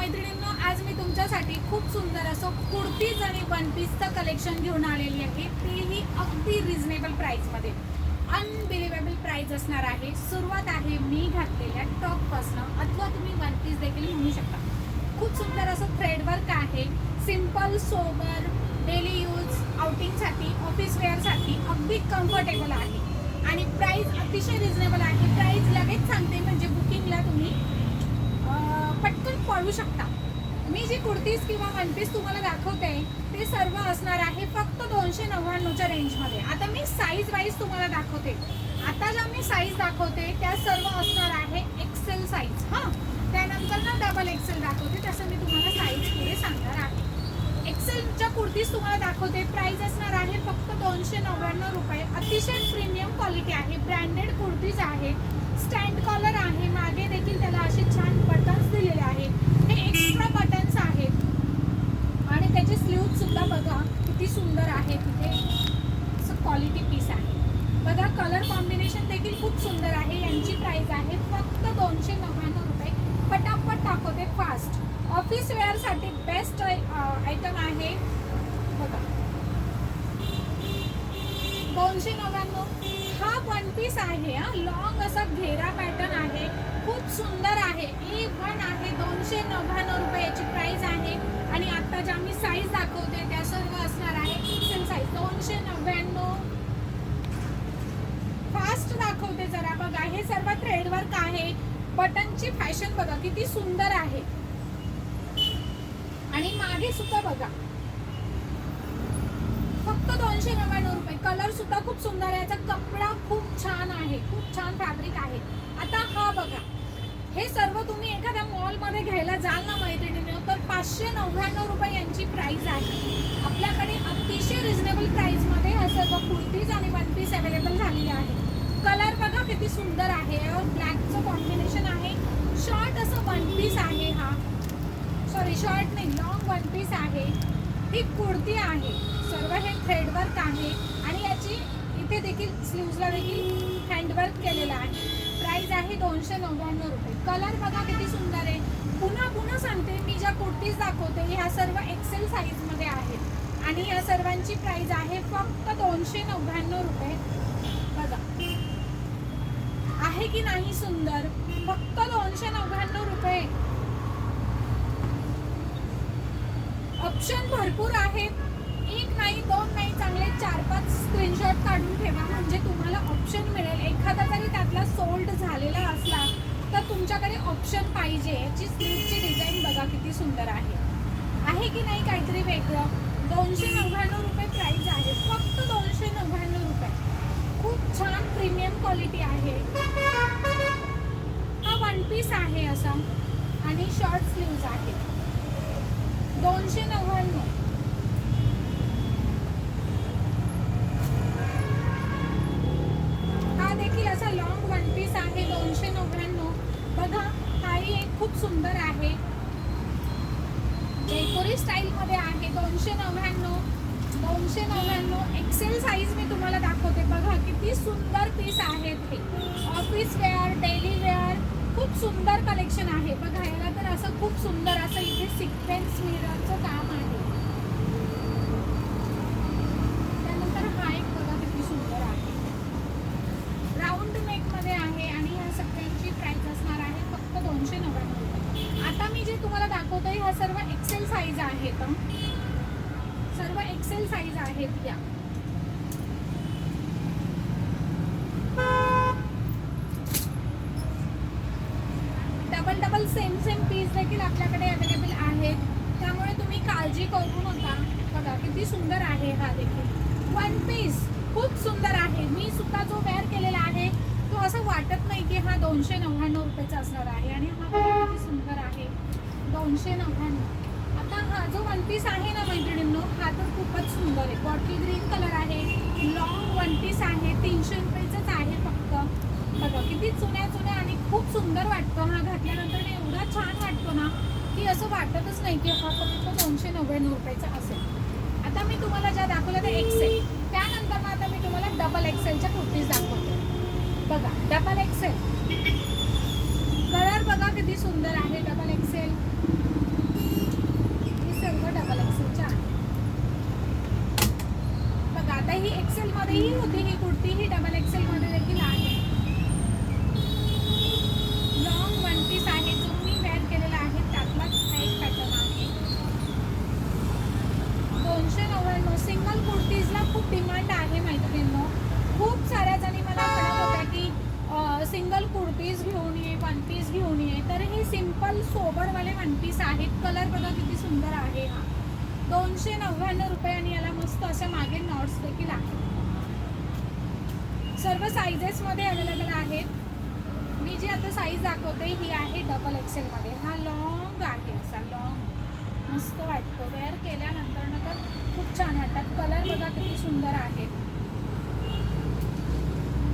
मैत्रिणींनो, आज मी तुमच्यासाठी खूप सुंदर असं कुर्तीज आणि वन पीसचं कलेक्शन घेऊन आलेली आहे. तेही अगदी रिझनेबल प्राइसमध्ये. अनबिलिव्हेबल प्राइस असणार आहे. सुरुवात आहे मी घातलेल्या टॉपपासनं, अथवा तुम्ही वन पीस देखील म्हणू शकता. खूप सुंदर असं थ्रेड वर्क आहे. सिंपल, सोबर, डेली यूज, आउटिंगसाठी, ऑफिस वेअरसाठी अगदी कम्फर्टेबल आहे आणि प्राइस अतिशय रिझनेबल आहे. प्राइस लगेच सांगते म्हणजे बुकिंगला तुम्ही पटकन पळू शकता. मी जी कुर्तीज किंवा वन पीस तुम्हाला दाखवते ते सर्व असणार आहे फक्त 299च्या रेंजमध्ये. आता मी साईज वाईज तुम्हाला दाखवते. आता ज्या मी साईज दाखवते त्या सर्व असणार आहे एक्सेल साईज. हां, त्यानंतर ना डबल एक्सेल दाखवते, तसं मी तुम्हाला साईज पुढे सांगणार आहे. एक्सेलच्या कुर्तीज तुम्हाला दाखवते. प्राइस असणार आहे फक्त 299 रुपये. अतिशय प्रीमियम क्वालिटी आहे. ब्रँडेड कुर्तीज आहे. स्टँड कॉलर आहे. मागे देखील त्याला असे छान बटन्स दिलेले आहे. हे एक्स्ट्रा बटन्स आहेत आणि त्याचे स्लीव्ह सुद्धा बघा किती सुंदर आहे. तिथे असं क्वालिटी पीस आहे बघा. कलर कॉम्बिनेशन देखील खूप सुंदर आहे. यांची प्राइस आहे फक्त 299 रुपये. पटापट दाखवते फास्ट. ऑफिस वेअरसाठी बेस्ट आयटम आहे बघा. 299. हा वन पीस आहे. हा लॉंग असा घेरा पॅटर्न आहे. खूप सुंदर आहे. A1 आहे. 299 रुपये याची प्राइस आहे. आणि आता ज्या मी साईज दाखवते त्या सर्व असणार आहे एक्सेल साईज. 299. फास्ट दाखवते जरा बघा. हे सर्व थ्रेडवर्क आहे. बटनची फॅशन बघा किती सुंदर आहे. आणि मागे सुद्धा बघा फक्त 299 रुपये. कलर सुद्धा खूप सुंदर आहे. याचा कपडा खूप छान आहे. खूप छान फॅब्रिक आहे. आता हा बघा, हे सर्व तुम्ही एखाद्या मॉलमध्ये घ्यायला जाल ना मैत्रिणींनो, तर 599 रुपये यांची प्राइस आहे. आपल्याकडे अतिशय रिझनेबल प्राइसमध्ये हा सर्व कुर्तीज आणि वन पीस अवेलेबल झालेले आहे. कलर बघा किती सुंदर आहे. ब्लॅकचं कॉम्बिनेशन आहे. शॉर्ट असं वन पीस आहे. हा सॉरी शॉर्ट नाही, लॉंग वन पीस आहे. ही कुर्ती आहे. सर्व हे थ्रेडवर्क आहे आणि याची इथे देखील स्लीव्हजला देखील हँडवर्क केलेलं आहे. प्राइस आहे 299 रुपये. कलर बघा किती सुंदर आहे. पुन्हा सांगते, मी ज्या कुर्तीज दाखवते ह्या सर्व एक्सेल साईजमध्ये आहेत आणि या सर्वांची प्राइस आहे फक्त 299 रुपये. बघा आहे की नाही सुंदर. फक्त 299 रुपये. ऑप्शन भरपूर आहेत. एक नाही, दोन नाही, चांगले 4-5 स्क्रीनशॉट काढून ठेवा म्हणजे तुम्हाला ऑप्शन मिळेल. एखादा जरी त्यातला सोल्ड झालेला असला तर तुमच्याकडे ऑप्शन पाहिजे. याची स्लीवची डिझाईन बघा किती सुंदर आहे की नाही काहीतरी वेगळं. 299 रुपये प्राइस आहे. फक्त 299 रुपये. खूप छान प्रीमियम क्वालिटी आहे. हा वन पीस आहे असा आणि शॉर्ट स्लीव्ज आहे. 299. हा देखील असा लॉंग वन पीस आहे. 299. बघा हाही एक खूप सुंदर आहे. जयपुरी स्टाईल मध्ये आहे. 299. 299. एक्सेल साईज मी तुम्हाला दाखवते. बघा किती सुंदर पीस आहेत हे. ऑफिस वेअर, डेली वेअर, खूप सुंदर कलेक्शन आहे. बघा याला तर असं खूप सुंदर असं इथे सिक्वेन्स मिररचं काम आहे. त्यानंतर हा एक बघा किती सुंदर आहे. राऊंड नेक मध्ये आहे आणि ह्या सगळ्यांची प्राइस असणार आहे फक्त 299 रुपये. आता मी जे तुम्हाला दाखवतोय ह्या सर्व एक्सेल साईज आहेत. सर्व एक्सेल साईज आहेत या. डबल सेम पीस देखील आपल्याकडे अवेलेबल आहेत. त्यामुळे तुम्ही काळजी करू नका. बघा किती सुंदर आहे. हा देखील वन पीस खूप सुंदर आहे. मी सुद्धा जो वेअर केलेला आहे तो असं वाटत नाही की हा 299 रुपयाचा असणार आहे. आणि हा किती सुंदर आहे. 299. आता हा जो वन पीस आहे ना मैत्रिणींनो, हा तर खूपच सुंदर आहे. बॉटल ग्रीन कलर आहे. लॉंग वन पीस आहे. 300 रुपयाचाच आहे फक्त. बघा किती चुन्या आणि खूप सुंदर वाटतो. हा घातल्यानंतर एवढा छान वाटतो ना की असं वाटतच नाही की हा फक्त 299 रुपयाचा असेल. आता मी तुम्हाला ज्या दाखवलं ते एक्सेल. त्यानंतर आता मी तुम्हाला डबल एक्सेलच्या कुर्तीज दाखवते. बघा डबल एक्सेल. कलर बघा किती सुंदर आहे. डबल एक्सेल मध्येही होती ही कुर्ती, ही डबल एक्सेल मध्ये देखील आहे. लॉंग वन पीस आहे, जो मी वेअर केलेला आहे त्यातलाच हा एक पॅटर्न आहे. 299. सिंगल कुर्तीजला खूप डिमांड आहे मैत्रिणींनो. खूप साऱ्या जणी मला म्हणत होत्या की सिंगल कुर्तीज घेऊन ये, वन पीस घेऊन ये. तर हे सिंपल सोबरवाले वन पीस आहेत. कलर बघा किती सुंदर आहे हा. 299 रुपये आणि याला मस्त अशा मागे नॉट्स देखील आहेत. सर्व साईजेसमध्ये अवेलेबल आहेत. मी जी आता साईज दाखवते ही आहे डबल एक्सेल मध्ये. हा लॉंग आहे, असा लॉंग मस्त वाटतो वेअर केल्यानंतर तर खूप छान वाटतात. कलर बघा किती सुंदर आहेत.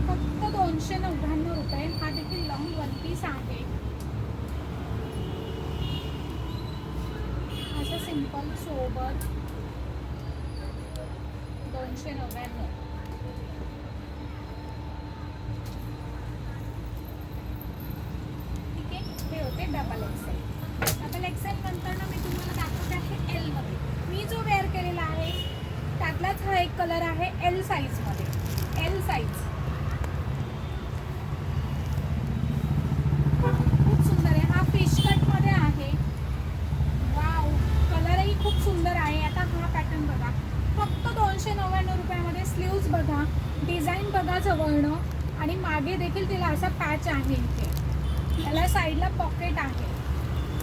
फक्त 299 रुपये. हा देखील लॉंग वन पीस आहे. असं सिंपल सोबर 299. ठीक आहे, हे होते डबल एक्सेल. डबल एक्सेल नंतर ना मी तुम्हाला दाखवते आहे एल मध्ये. मी जो वेअर केलेला आहे त्यातलाच हा एक कलर आहे एल साईज मध्ये. एल साईज खूप सुंदर आहे. हा फिश कट मध्ये आहे. वाव, कलरही खूप सुंदर आहे. आता हा पॅटर्न बघा, फक्त 299 रुपयामध्ये. स्लीव्ज बघा, डिझाईन बघा जवळनं आणि मागे देखील तिला असा पॅच आहे इथे. त्याला साईडला पॉकेट आहे.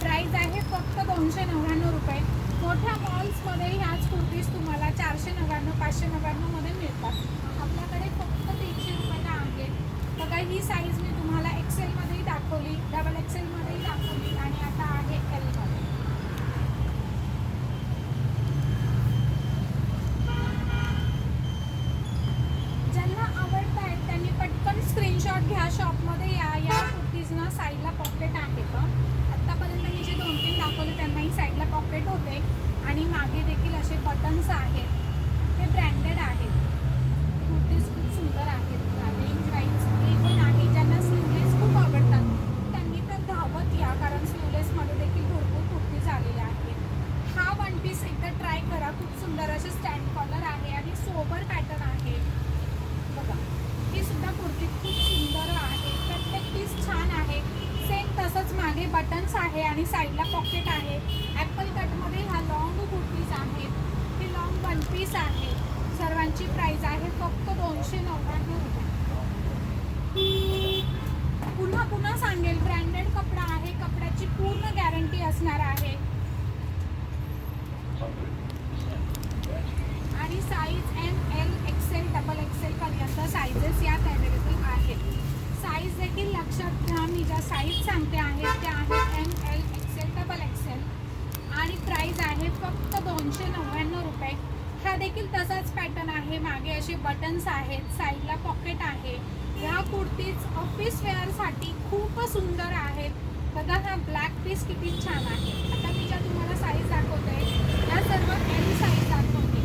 प्राइस आहे फक्त 299 रुपये. मोठ्या मॉल्समध्ये ह्याच कुर्तीज तुम्हाला 499, 599 मध्ये मिळतात. आपल्याकडे फक्त 300 रुपयाला आहे. बघा, ही साईज मी तुम्हाला एक्सेलमध्येही दाखवली, डबल एक्सेलमध्येही दाखवली आणि आता आहे एलमध्ये. ज्यांना आवडत आहेत त्यांनी पटकन स्क्रीनशॉट घ्या. शॉपमध्ये या कुर्तीजना साईडला पॉकेट आहे का? आत्तापर्यंत मी जे 2-3 दाखवले त्यांनाही साईडला पॉकेट होते आणि मागे देखील असे बटन्स आहेत. हे ब्रँडेड आहेत. कुर्तीज खूप सुंदर आहेत. रेंज वाईज हे पण आहे. ज्यांना स्लीवलेस खूप आवडतात त्यांनी तर धावत या, कारण स्लीवलेसमध्ये देखील भरपूर कुर्तीज आलेल्या आहेत. हा वन पीस एकदा ट्राय करा. खूप सुंदर असे स्टँड कॉलर आहे आणि सोबर पॅटर्न आहे. बघा, ही सुद्धा कुर्ती खूप सुंदर आहे. प्रत्येक पीस छान आहे. सेम तसंच मागे बटन्स आहे आणि साईडला पॉकेट आहे. ॲपल कटमध्ये ह्या लॉंग कुर्तीज आहेत. हे लॉंग वन पीस आहे. सर्वांची प्राइस आहे फक्त 299 रुपये. पुन्हा पुन्हा सांगेल, ब्रँडेड कपडा आहे. कपड्याची पूर्ण गॅरंटी असणार आहे. आणि size ML, XL, double XL पर्यंत साईजेस यात अवेलेबल आहेत. साईज देखील लक्षात घ्या. मी ज्या साईज सांगते आहेत त्या आहेत ML, XL, डबल एक्सेल आणि प्राइस आहे फक्त 299 रुपये. हा देखील तसाच पॅटर्न आहे. मागे असे बटन्स आहेत, साईडला पॉकेट आहे. ह्या कुर्तीज ऑफिस वेअरसाठी खूप सुंदर आहेत. बघा, हा ब्लॅक पीस किती छान आहे. आता मी ज्या तुम्हाला साईज दाखवते त्या सर्व एल साईज दाखवते.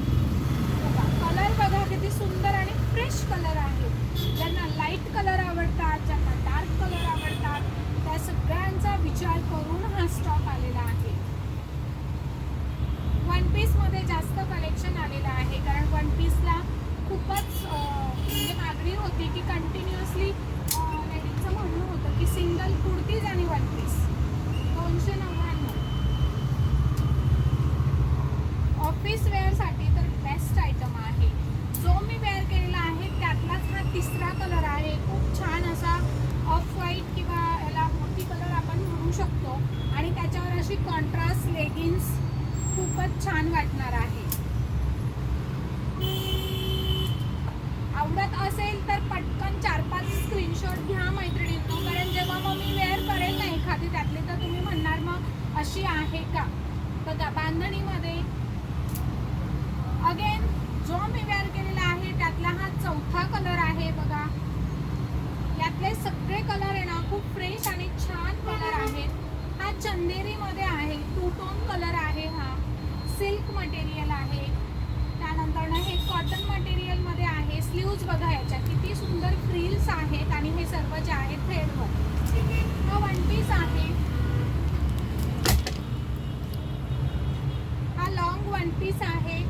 बघा, कलर बघा किती सुंदर आणि फ्रेश कलर आहे. ज्यांना लाईट कलर आवडतात, ज्यांना डार्क कलर आवडतात, त्या सगळ्यांचा विचार करून हा स्टॉक आलेला आहे. वन पीसमध्ये जास्त कलेक्शन आलेलं आहे, कारण वन पीसला खूपच म्हणजे मागणी होती की कंटिन्युअसली लेडीजचं म्हणणं होतं की सिंगल कुर्तीज आणि वन पीस. 299 ऑफिस वेअरसाठी तर बेस्ट आयटम आहे. जो मी वेअर केलेला आहे त्यातलाच हा तिसरा कलर आहे. खूप छान असा ऑफ व्हाईट किंवा याला मोठी कलर आपण म्हणू शकतो आणि त्याच्यावर अशी कॉन्ट्रास्ट लेगिन्स खूपच छान वाटणार आहे. आवडत असेल तर पटकन 4-5 स्क्रीनशॉट घ्या मैत्रिणींनो, कारण जेव्हा मग मी वेअर करेल ना एखादी त्यातली तर तुम्ही म्हणणार मग अशी आहे का. बघा, बांधणीमध्ये अगेन जो मी वेअर केलेला आहे त्यातला हा चौथा कलर आहे. बघा, यातले सगळे कलर आहे ना खूप फ्रेश आणि छान कलर आहेत. हा चंदेरीमध्ये आहे, 2 टोन कलर आहे. हा सिल्क मटेरियल आहे. त्यानंतर हे कॉटन मटेरियलमध्ये आहे. स्लीव्ज बघा, याच्या किती सुंदर फ्रिल्स आहेत आणि हे सर्व जे आहे थ्रेडवर. हा वन पीस आहे. हा लॉंग वन पीस आहे.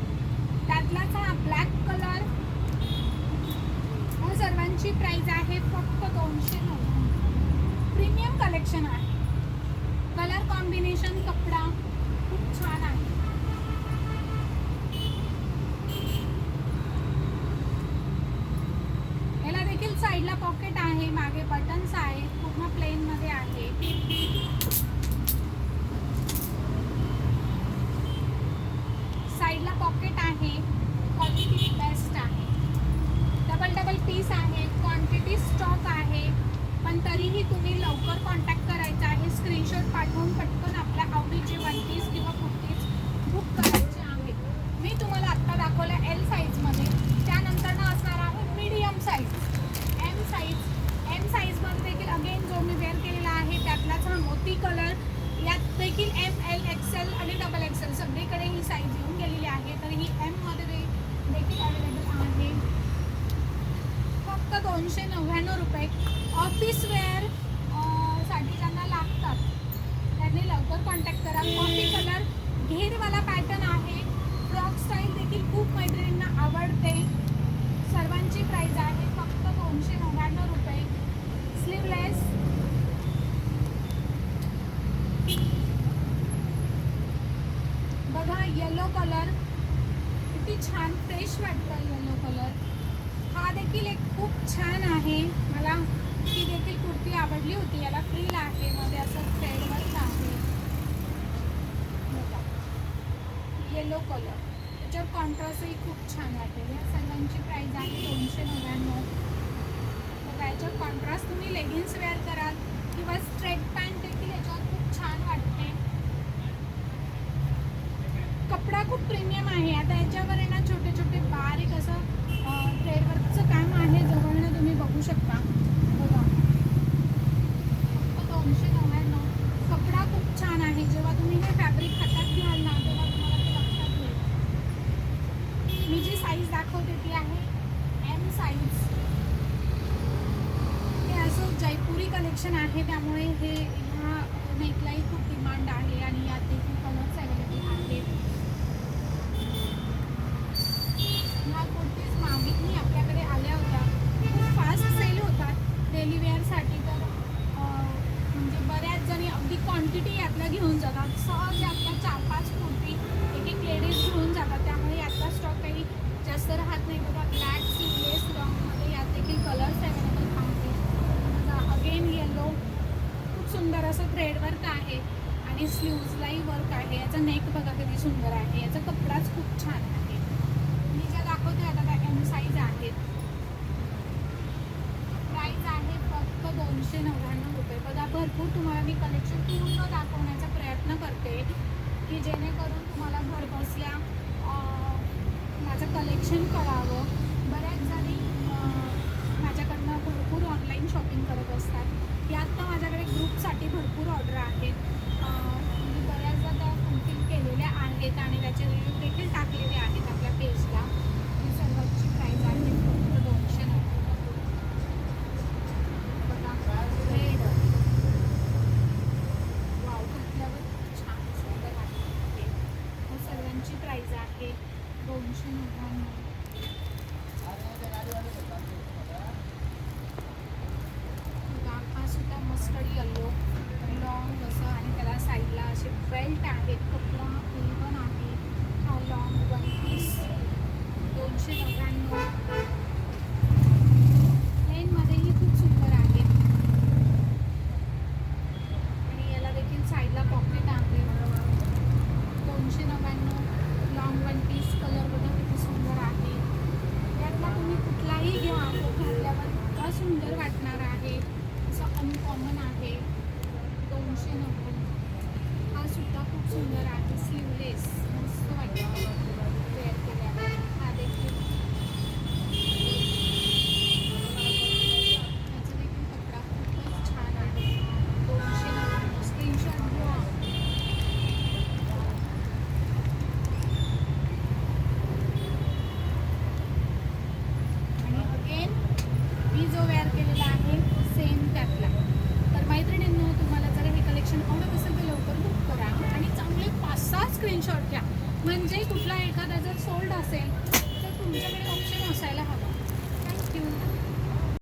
त्यातलाच हा ब्लॅक कलर ह्याची प्राइस आहे फक्त 290. प्रीमियम कलेक्शन आहे. कलर कॉम्बिनेशन, कपडा खूप छान आहे. याला देखील साईडला पॉकेट आहे, मागे बटन्स आहेत, पूर्ण प्लेन मध्ये आहे. साईडला पॉकेट आहे, क्वालिटी बेस्ट आहे. डबल पीस आहे, क्वांटिटी स्टॉक आहे, पण तरीही तुम्ही लवकर कॉन्टॅक्ट करायचा आहे. स्क्रीनशॉट पाठवून पटकन आपल्या आवडीचे वन पीस किंवा कुर्तीज बुक करायचे आहे. मी तुम्हाला आत्ता दाखवलं एल साईजमध्ये, त्यानंतर ना असणार आहे medium size, M size. M साईजमध्ये देखील अगेन जो मी वेअर केलेला आहे त्यातलाच हा मोती कलर. यात देखील एम, एल, एक्सेल आणि डबल एक्सेल सगळीकडे ही साईज येऊन गेलेली आहे. तर ही एममध्ये देखील अवेलेबल आहे. फक्त 299 रुपये. ऑफिस वेअर साठी ज्यांना लागतात त्यांनी लवकर कॉन्टॅक्ट करा. कॉफी कलर घेरवाला पॅटर्न आहे. फ्रॉक स्टाईल देखील खूप मैत्रिणींना आवडते. सर्वांची प्राइस आहे फक्त 299 रुपये. स्लीवलेस, बघा येलो कलर किती छान फ्रेश वाटतं. येलो कलर हा देखील एक खूप छान आहे. मला ही देखील कुर्ती आवडली होती. याला फ्रिल आहे, मध्ये असं थ्रेडवर्क आहे. येलो कलर, त्याच्यावर कॉन्ट्रास्टही खूप छान वाटेल. या सर्वांची प्राइस आहे 299. तर याच्यावर कॉन्ट्रास्ट तुम्ही लेगिन्स वेअर कराल किंवा स्ट्रेट पॅन्ट देखील याच्यावर खूप छान वाटते. कपडा खूप प्रीमियम आहे. आता याच्यावर आहे ना छोटे छोटे बारीक असं थ्रेडवर्कचं काम आहे. जवळनं तुम्ही बघू शकता. बघा फक्त 299. कपडा खूप छान आहे. जेव्हा तुम्ही हे फॅब्रिक हातात घ्याल ना तेव्हा तुम्हाला ते लक्षात येईल. मी जी साईज दाखवते ती आहे एम साईज. हे असं जयपुरी कलेक्शन आहे, त्यामुळे हे ह्या नेकलाही खूप डिमांड आहे आणि यात देखील कलर्स अवेलेबल आहेत. ह्या कुर्तीज मागेही आपल्याकडे आल्या होत्या. खूप फास्ट सेल होतात डेली वेअरसाठी. तर म्हणजे बऱ्याच जणी अगदी क्वांटिटी यातल्या घेऊन जातात. सहज यातल्या 4-5 कुर्ती एक लेडीज घेऊन जातात. त्यामुळे यातला स्टॉक काही जास्त राहत नाही. बघा ब्लॅक, स्लीवलेस, लॉंगमध्ये यात देखील कलर्स अवेलेबल आहेत. बघा अगेन येलो, खूप सुंदर असं थ्रेडवर्क आहे आणि स्लीव्जलाही वर्क आहे. याचा नेक बघा किती सुंदर आहे. याचा कपडाच खूप छान आहे. मी ज्या दाखवते आता त्या एम साईज आहेत. प्राइस आहे फक्त 299 रुपये. बघा भरपूर तुम्हाला मी कलेक्शन पूर्ण दाखवण्याचा प्रयत्न करते की जेणेकरून तुम्हाला घरबसल्या माझं कलेक्शन कळावं. बऱ्याच जणी माझ्याकडनं भरपूर ऑनलाईन शॉपिंग करत असतात. यात तर माझ्याकडे ग्रुपसाठी भरपूर ऑर्डर आहेत. म्हणजे बऱ्याचदा त्या फुलफिल केलेल्या आहेत आणि त्याचे रिव्ह्यू देखील टाकलेले आहेत आपल्या पेजला. ही सर्वांची प्राइस आहे फक्त 299. बघा रेड, वाव घातल्यावर छान सुंदर वाटते. ही सर्वांची प्राइस आहे 299. हा सुद्धा मस्टर्ड येलो लॉंग असं आणि त्याला साईडला असे बेल्ट आहेत. कपडा पण आहे. हा लॉंग वन पीस 299. प्लेनमध्येही खूप सुंदर आहे आणि याला देखील साईडला पॉकेट आहे. 299. लॉंग वन पीस कलर बघा किती सुंदर आहे. यातला तुम्ही कुठलाही घ्या, तो घातल्यावर इतका सुंदर वाटणार आहे. असं अनकॉमन आहे. 290. हा सुद्धा खूप सुंदर आहे. स्लीवलेस मस्त वाटतं वेअर केल्यावर. हा देखील याचा देखील कपडा खूपच छान आहे. 299. स्क्रीनशॉट घ्या. आणि अगेन मी जो वेअर केलेला आहे सेम त्यातला. तर मैत्रिणींनो, तुम्हाला जर हे कलेक्शन आवडत असेल तर लवकर बुक करा आणि चांगले 5-6 स्क्रीनशॉट घ्या. म्हणजे कुठला एखादा जर सोल्ड असेल तर तुमच्याकडे